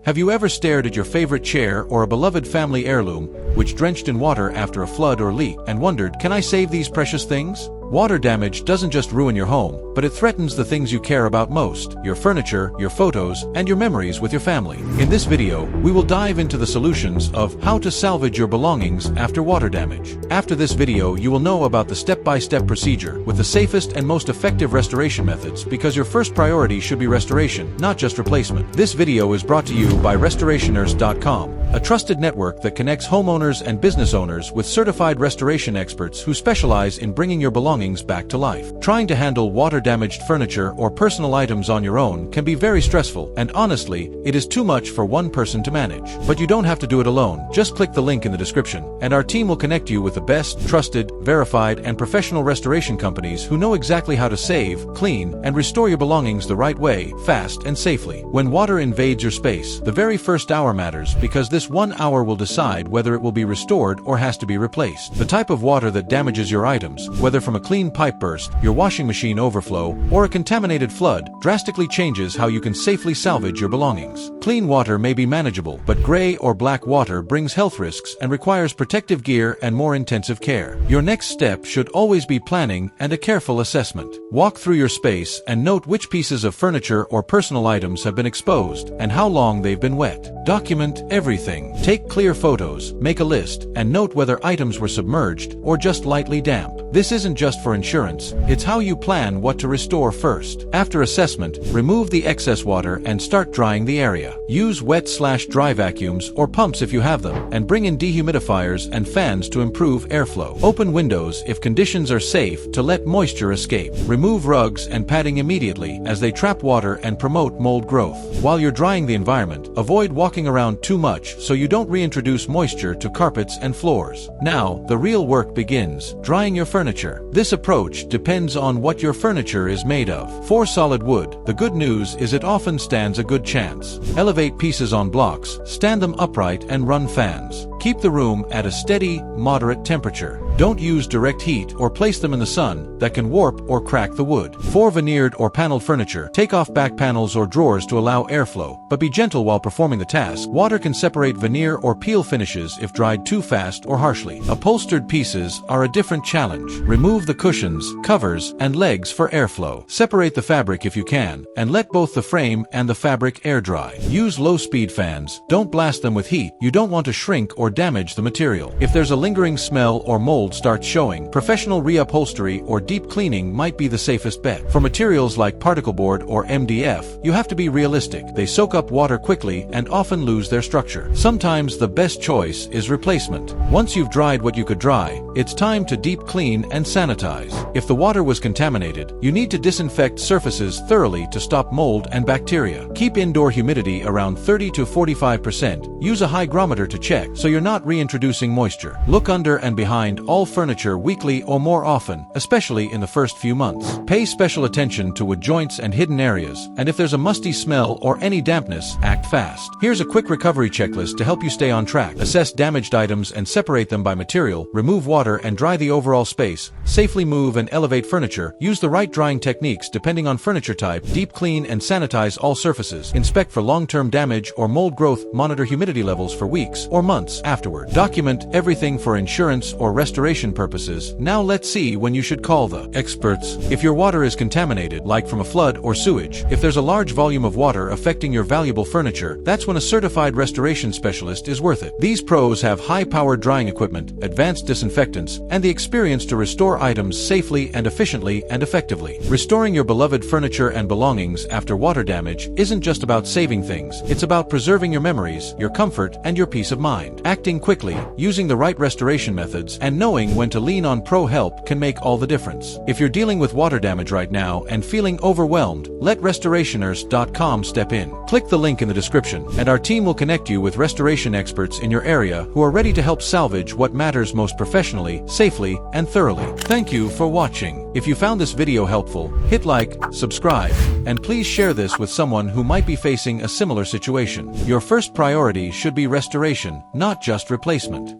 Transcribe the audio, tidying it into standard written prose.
Have you ever stared at your favorite chair or a beloved family heirloom, which drenched in water after a flood or leak, and wondered, can I save these precious things? Water damage doesn't just ruin your home, but it threatens the things you care about most: your furniture, your photos, and your memories with your family. In this video, we will dive into the solutions of how to salvage your belongings after water damage. After this video, you will know about the step-by-step procedure with the safest and most effective restoration methods, because your first priority should be restoration, not just replacement. This video is brought to you by restorationers.com, a trusted network that connects homeowners and business owners with certified restoration experts who specialize in bringing your belongings back to life. Trying to handle water-damaged furniture or personal items on your own can be very stressful, and honestly, it is too much for one person to manage. But you don't have to do it alone. Just click the link in the description, and our team will connect you with the best, trusted, verified, and professional restoration companies who know exactly how to save, clean, and restore your belongings the right way, fast and safely. When water invades your space, the very first hour matters, because this 1 hour will decide whether it will be restored or has to be replaced. The type of water that damages your items, whether from a clean pipe burst, your washing machine overflow, or a contaminated flood, drastically changes how you can safely salvage your belongings. Clean water may be manageable, but gray or black water brings health risks and requires protective gear and more intensive care. Your next step should always be planning and a careful assessment. Walk through your space and note which pieces of furniture or personal items have been exposed and how long they've been wet. Document everything. Take clear photos, make a list, and note whether items were submerged or just lightly damp. This isn't just for insurance, it's how you plan what to restore first. After assessment, remove the excess water and start drying the area. Use wet/dry vacuums or pumps if you have them, and bring in dehumidifiers and fans to improve airflow. Open windows if conditions are safe to let moisture escape. Remove rugs and padding immediately, as they trap water and promote mold growth. While you're drying the environment, avoid walking around too much so you don't reintroduce moisture to carpets and floors. Now, the real work begins: drying your furniture. This approach depends on what your furniture is made of. For solid wood, the good news is it often stands a good chance. Elevate pieces on blocks, stand them upright, and run fans. Keep the room at a steady, moderate temperature. Don't use direct heat or place them in the sun; that can warp or crack the wood. For veneered or paneled furniture, take off back panels or drawers to allow airflow, but be gentle while performing the task. Water can separate veneer or peel finishes if dried too fast or harshly. Upholstered pieces are a different challenge. Remove the cushions, covers, and legs for airflow. Separate the fabric if you can, and let both the frame and the fabric air dry. Use low-speed fans. Don't blast them with heat. You don't want to shrink or damage the material. If there's a lingering smell or mold starts showing, professional reupholstery or deep cleaning might be the safest bet. For materials like particle board or MDF, you have to be realistic. They soak up water quickly and often lose their structure. Sometimes the best choice is replacement. Once you've dried what you could dry, it's time to deep clean and sanitize. If the water was contaminated, you need to disinfect surfaces thoroughly to stop mold and bacteria. Keep indoor humidity around 30 to 45%. Use a hygrometer to check so you're not reintroducing moisture. Look under and behind all furniture weekly or more often, especially in the first few months. Pay special attention to wood joints and hidden areas, and if there's a musty smell or any dampness, act fast. Here's a quick recovery checklist to help you stay on track. Assess damaged items and separate them by material. Remove water and dry the overall space. Safely move and elevate furniture. Use the right drying techniques depending on furniture type. Deep clean and sanitize all surfaces. Inspect for long-term damage or mold growth. Monitor humidity levels for weeks or months afterward. Document everything for insurance or restoration purposes. Now let's see when you should call the experts. If your water is contaminated, like from a flood or sewage, if there's a large volume of water affecting your valuable furniture, that's when a certified restoration specialist is worth it. These pros have high-powered drying equipment, advanced disinfectants, and the experience to restore items safely and efficiently and effectively. Restoring your beloved furniture and belongings after water damage isn't just about saving things. It's about preserving your memories, your comfort, and your peace of mind. Acting quickly, using the right restoration methods, and knowing when to lean on pro help can make all the difference. If you're dealing with water damage right now and feeling overwhelmed, let restorationers.com step in. Click the link in the description, and our team will connect you with restoration experts in your area who are ready to help salvage what matters most professionally, safely, and thoroughly. Thank you for watching. If you found this video helpful, hit like, subscribe, and please share this with someone who might be facing a similar situation. Your first priority should be restoration, not just replacement.